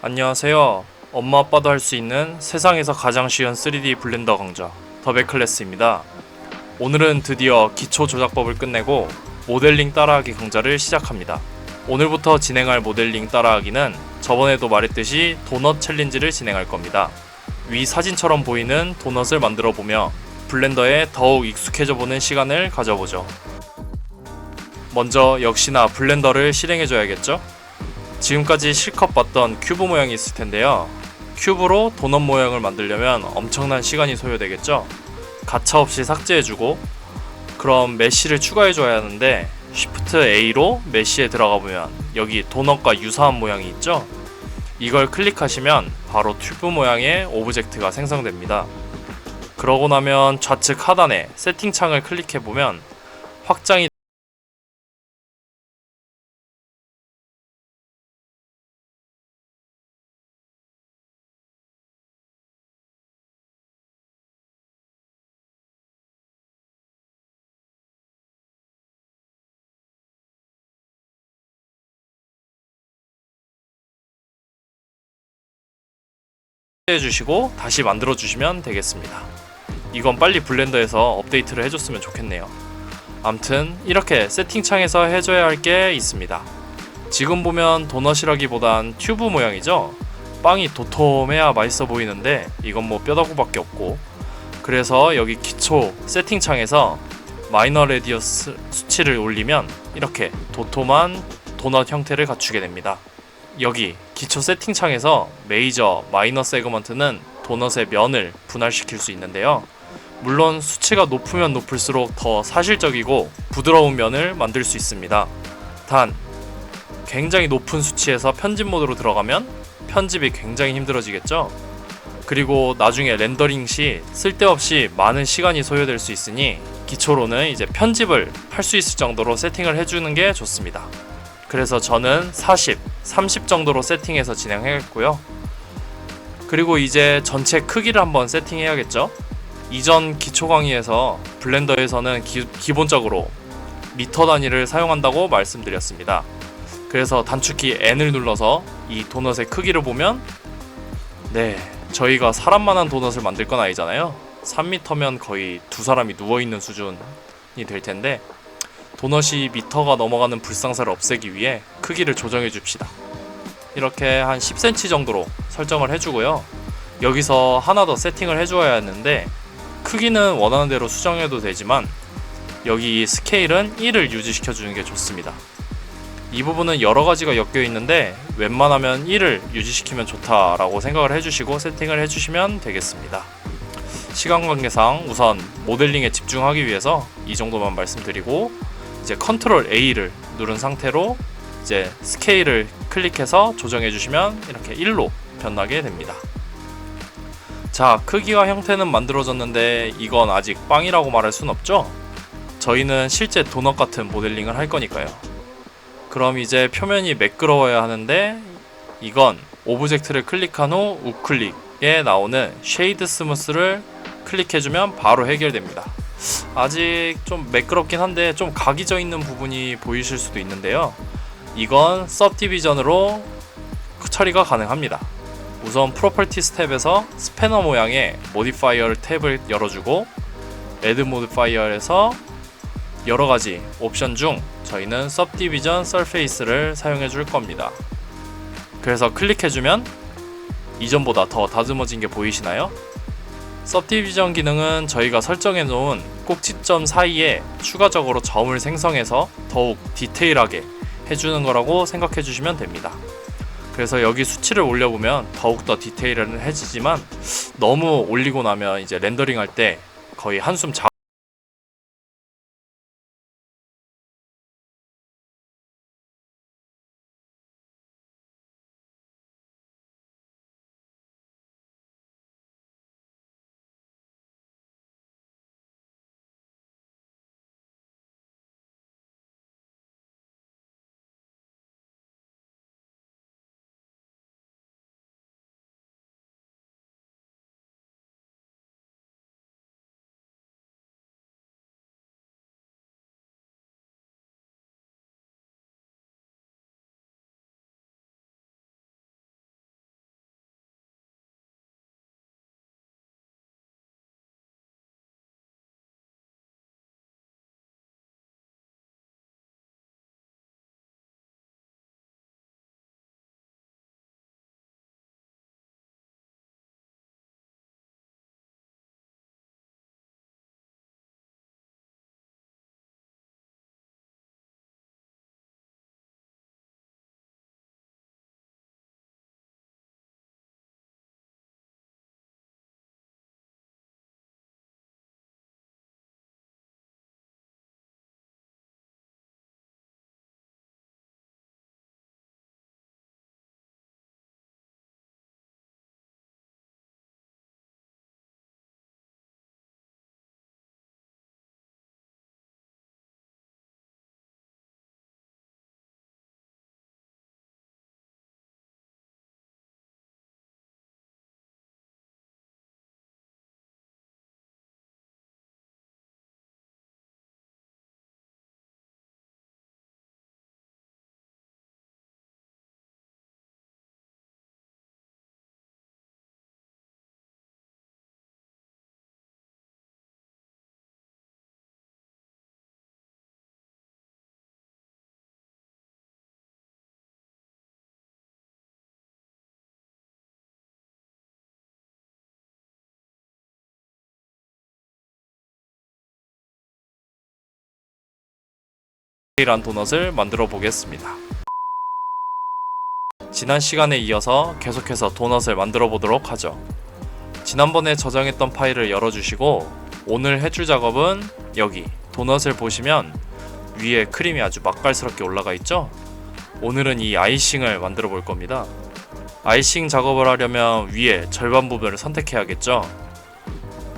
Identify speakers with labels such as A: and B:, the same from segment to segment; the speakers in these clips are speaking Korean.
A: 안녕하세요. 엄마 아빠도 할 수 있는 세상에서 가장 쉬운 3D 블렌더 강좌 더백클래스입니다. 오늘은 드디어 기초 조작법을 끝내고 모델링 따라하기 강좌를 시작합니다. 오늘부터 진행할 모델링 따라하기는 저번에도 말했듯이 도넛 챌린지를 진행할 겁니다. 위 사진처럼 보이는 도넛을 만들어 보며 블렌더에 더욱 익숙해져 보는 시간을 가져보죠. 먼저 역시나 블렌더를 실행해 줘야겠죠? 지금까지 실컷 봤던 큐브 모양이 있을 텐데요. 큐브로 도넛 모양을 만들려면 엄청난 시간이 소요되겠죠? 가차없이 삭제해주고, 그럼 메쉬를 추가해줘야 하는데 Shift A로 메쉬에 들어가 보면 여기 도넛과 유사한 모양이 있죠? 이걸 클릭하시면 바로 튜브 모양의 오브젝트가 생성됩니다. 그러고 나면 좌측 하단에 세팅 창을 클릭해 보면 확장이 해주시고 다시 만들어 주시면 되겠습니다. 이건 빨리 블렌더에서 업데이트를 해줬으면 좋겠네요. 암튼 이렇게 세팅창에서 해줘야 할 게 있습니다. 지금 보면 도넛이라기보단 튜브 모양이죠. 빵이 도톰해야 맛있어 보이는데 이건 뭐 뼈다구밖에 없고, 그래서 여기 기초 세팅창에서 마이너 레디어스 수치를 올리면 이렇게 도톰한 도넛 형태를 갖추게 됩니다. 여기 기초 세팅창에서 메이저, 마이너 세그먼트는 도넛의 면을 분할시킬 수 있는데요. 물론 수치가 높으면 높을수록 더 사실적이고 부드러운 면을 만들 수 있습니다. 단 굉장히 높은 수치에서 편집 모드로 들어가면 편집이 굉장히 힘들어지겠죠? 그리고 나중에 렌더링 시 쓸데없이 많은 시간이 소요될 수 있으니 기초로는 이제 편집을 할 수 있을 정도로 세팅을 해주는 게 좋습니다. 그래서 저는 40, 30 정도로 세팅해서 진행하겠고요. 그리고 이제 전체 크기를 한번 세팅해야겠죠? 이전 기초 강의에서 블렌더에서는 기본적으로 미터 단위를 사용한다고 말씀드렸습니다. 그래서 단축키 N을 눌러서 이 도넛의 크기를 보면, 네, 저희가 사람만한 도넛을 만들 건 아니잖아요. 3m면 거의 두 사람이 누워있는 수준이 될 텐데, 도넛이 미터가 넘어가는 불상사를 없애기 위해 크기를 조정해 줍시다. 이렇게 한 10cm 정도로 설정을 해주고요. 여기서 하나 더 세팅을 해줘야 하는데, 크기는 원하는 대로 수정해도 되지만 여기 스케일은 1을 유지시켜주는 게 좋습니다. 이 부분은 여러가지가 엮여 있는데 웬만하면 1을 유지시키면 좋다라고 생각을 해주시고 세팅을 해주시면 되겠습니다. 시간 관계상 우선 모델링에 집중하기 위해서 이 정도만 말씀드리고, 이제 컨트롤 A를 누른 상태로 이제 스케일을 클릭해서 조정해 주시면 이렇게 1로 변하게 됩니다. 자, 크기와 형태는 만들어졌는데 이건 아직 빵이라고 말할 순 없죠? 저희는 실제 도넛 같은 모델링을 할 거니까요. 그럼 이제 표면이 매끄러워야 하는데 이건 오브젝트를 클릭한 후 우클릭에 나오는 쉐이드 스무스를 클릭해주면 바로 해결됩니다. 아직 좀 매끄럽긴 한데 좀 각이 져 있는 부분이 보이실 수도 있는데요. 이건 서브디비전으로 처리가 가능합니다. 우선 프로퍼티스 탭에서 스패너 모양의 모디파이어 탭을 열어주고 Add 모디파이어에서 여러가지 옵션 중 저희는 Subdivision Surface를 사용해 줄 겁니다. 그래서 클릭해주면 이전보다 더 다듬어진 게 보이시나요? Subdivision 기능은 저희가 설정해 놓은 꼭지점 사이에 추가적으로 점을 생성해서 더욱 디테일하게 해주는 거라고 생각해 주시면 됩니다. 그래서 여기 수치를 올려보면 더욱더 디테일해지지만 너무 올리고 나면 이제 렌더링 할 때 거의 한숨 이란 도넛을 만들어 보겠습니다. 지난 시간에 이어서 계속해서 도넛을 만들어 보도록 하죠. 지난번에 저장했던 파일을 열어주시고 오늘 해줄 작업은 여기 도넛을 보시면 위에 크림이 아주 맛깔스럽게 올라가 있죠? 오늘은 이 아이싱을 만들어 볼 겁니다. 아이싱 작업을 하려면 위에 절반 부분을 선택해야겠죠?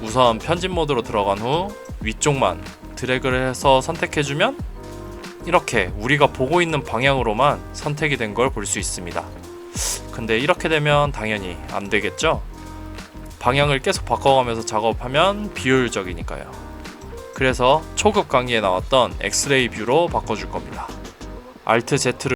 A: 우선 편집 모드로 들어간 후 위쪽만 드래그를 해서 선택해주면 이렇게 우리가 보고 있는 방향으로만 선택이 된 걸 볼 수 있습니다. 근데 이렇게 되면 당연히 안 되겠죠? 방향을 계속 바꿔가면서 작업하면 비효율적이니까요. 그래서 초급 강의에 나왔던 엑스레이 뷰로 바꿔줄 겁니다. Alt Z를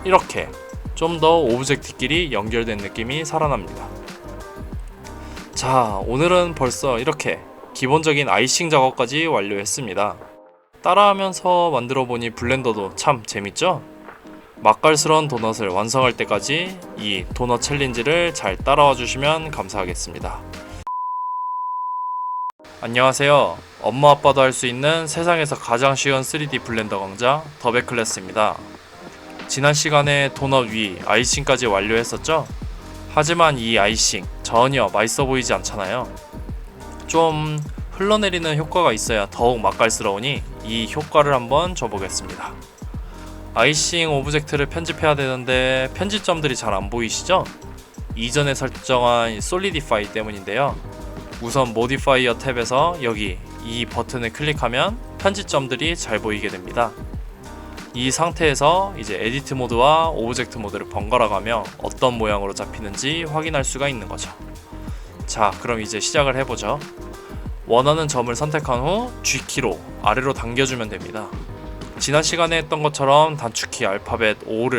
A: 이렇게 좀 더 오브젝트끼리 연결된 느낌이 살아납니다. 자, 오늘은 벌써 이렇게 기본적인 아이싱 작업까지 완료했습니다. 따라하면서 만들어보니 블렌더도 참 재밌죠? 맛깔스러운 도넛을 완성할 때까지 이 도넛 챌린지를 잘 따라와 주시면 감사하겠습니다. 안녕하세요. 엄마 아빠도 할 수 있는 세상에서 가장 쉬운 3D 블렌더 강좌 더백클래스입니다. 지난 시간에 도넛 위 아이싱까지 완료했었죠? 하지만 이 아이싱 전혀 맛있어 보이지 않잖아요. 좀 흘러내리는 효과가 있어야 더욱 맛깔스러우니 이 효과를 한번 줘보겠습니다. 아이싱 오브젝트를 편집해야 되는데 편집점들이 잘 안 보이시죠? 이전에 설정한 솔리디파이 때문인데요. 우선 모디파이어 탭에서 여기 이 버튼을 클릭하면 편집점들이 잘 보이게 됩니다. 이 상태에서 이제 에디트 모드와 오브젝트 모드를 번갈아 가며 어떤 모양으로 잡히는지 확인할 수가 있는 거죠. 자, 그럼 이제 시작을 해보죠. 원하는 점을 선택한 후 G키로 아래로 당겨주면 됩니다. 지난 시간에 했던 것처럼 단축키 알파벳 O를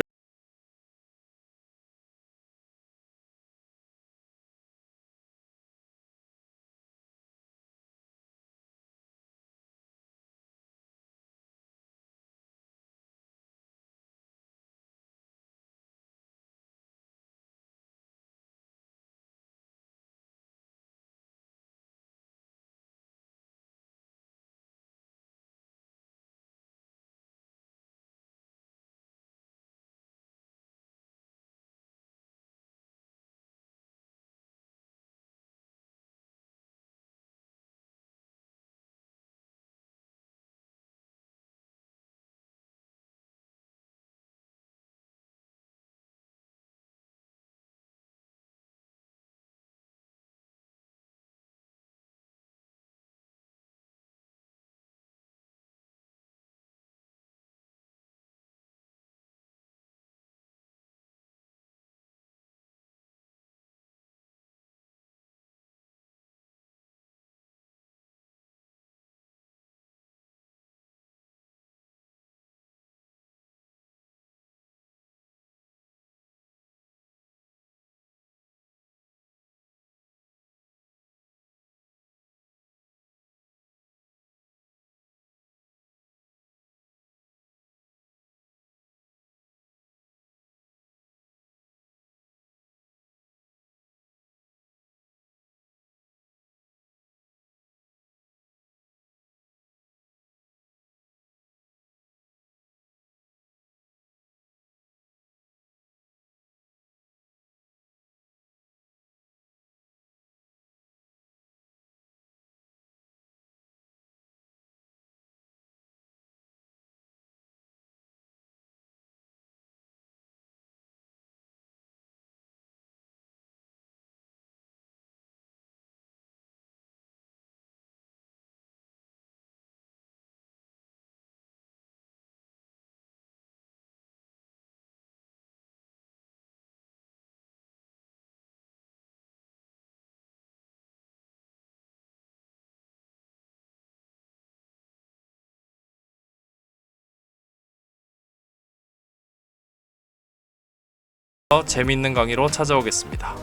A: 재미있는 강의로 찾아오겠습니다.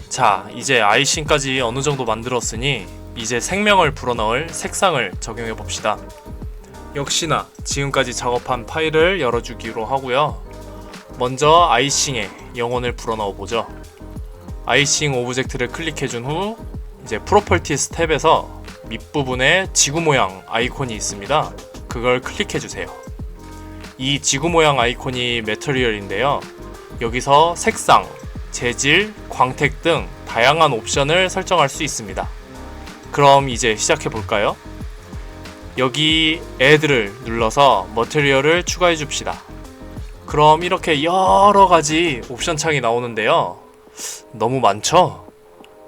A: 자, 이제 아이싱까지 어느 정도 만들었으니 이제 생명을 불어넣을 색상을 적용해 봅시다. 역시나 지금까지 작업한 파일을 열어주기로 하고요. 먼저 아이싱에 영혼을 불어넣어 보죠. 아이싱 오브젝트를 클릭해준 후 이제 프로퍼티스 탭에서 밑부분에 지구 모양 아이콘이 있습니다. 그걸 클릭해주세요. 이 지구 모양 아이콘이 매터리얼인데요. 여기서 색상, 재질, 광택 등 다양한 옵션을 설정할 수 있습니다. 그럼 이제 시작해 볼까요? 여기 Add를 눌러서 머티리얼을 추가해 줍시다. 그럼 이렇게 여러 가지 옵션 창이 나오는데요. 너무 많죠?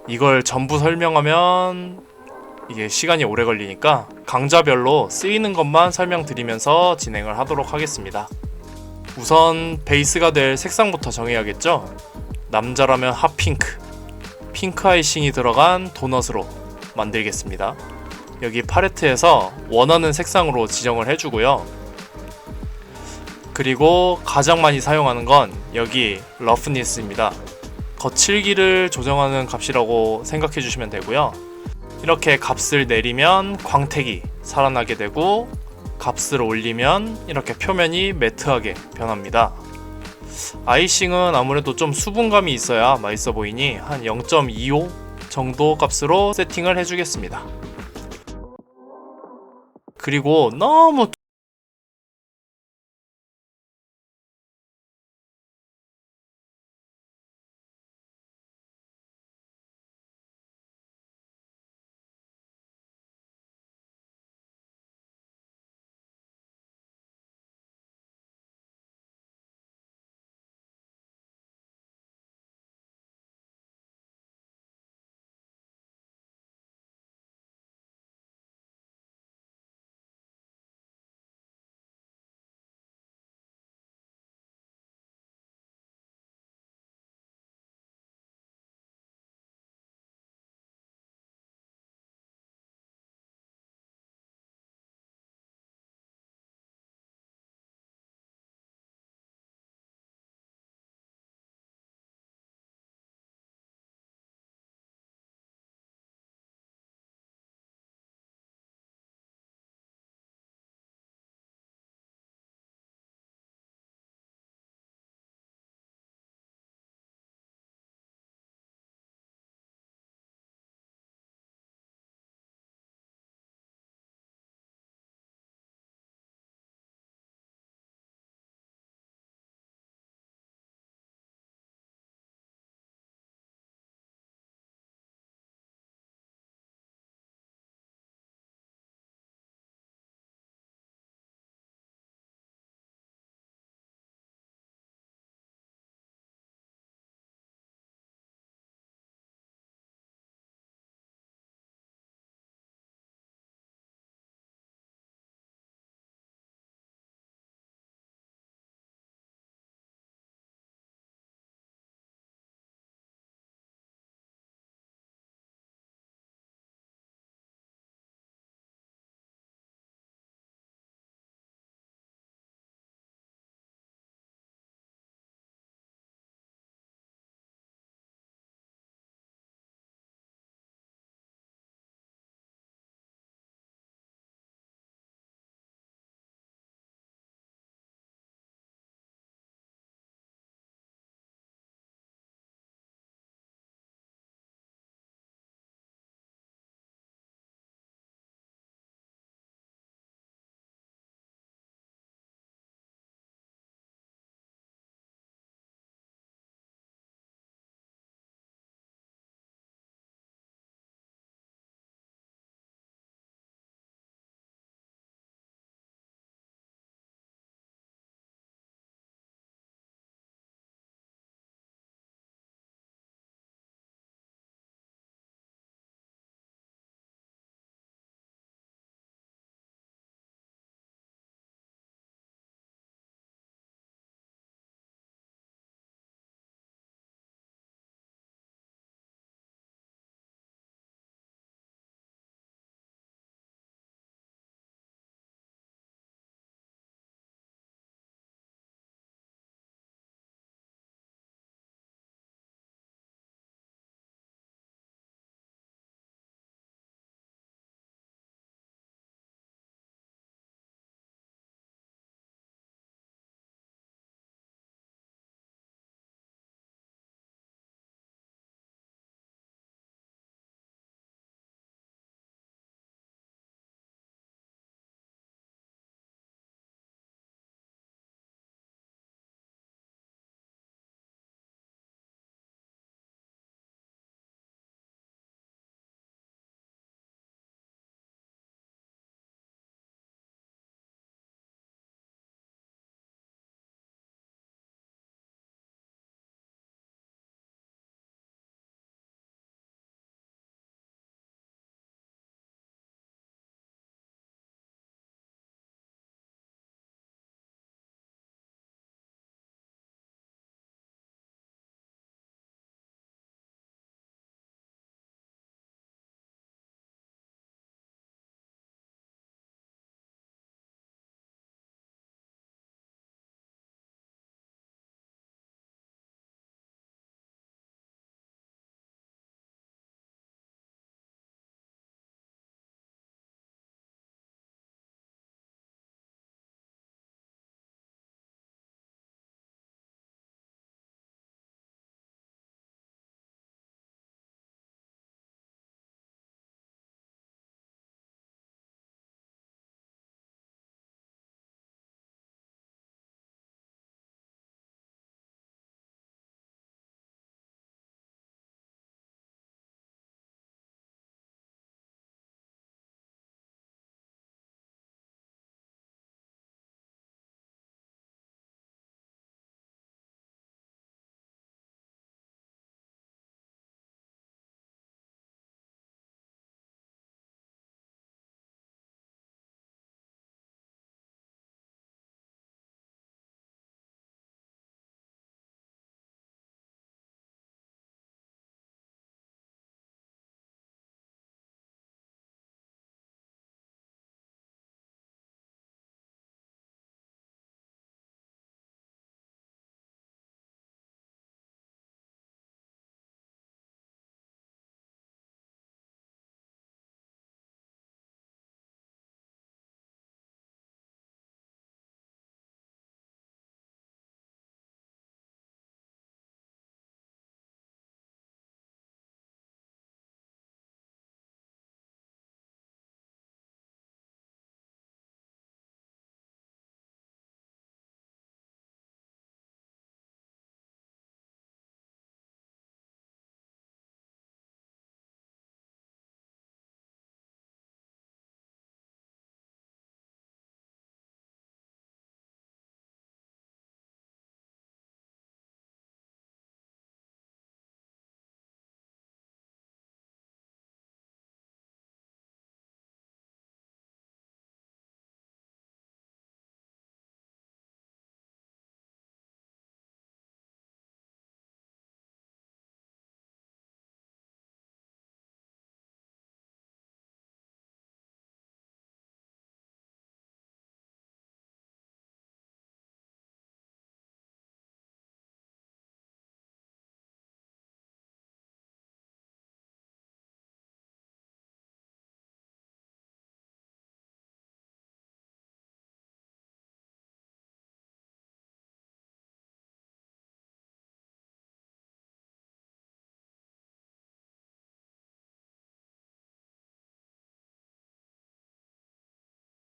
A: 이걸 전부 설명하면 이게 시간이 오래 걸리니까 강좌별로 쓰이는 것만 설명드리면서 진행을 하도록 하겠습니다. 우선 베이스가 될 색상부터 정해야겠죠? 남자라면 핫핑크, 핑크 아이싱이 들어간 도넛으로 만들겠습니다. 여기 팔레트에서 원하는 색상으로 지정을 해주고요. 그리고 가장 많이 사용하는 건 여기 러프니스입니다. 거칠기를 조정하는 값이라고 생각해 주시면 되고요. 이렇게 값을 내리면 광택이 살아나게 되고 값을 올리면 이렇게 표면이 매트하게 변합니다. 아이싱은 아무래도 좀 수분감이 있어야 맛있어 보이니 한 0.25 정도 값으로 세팅을 해주겠습니다. 그리고 너무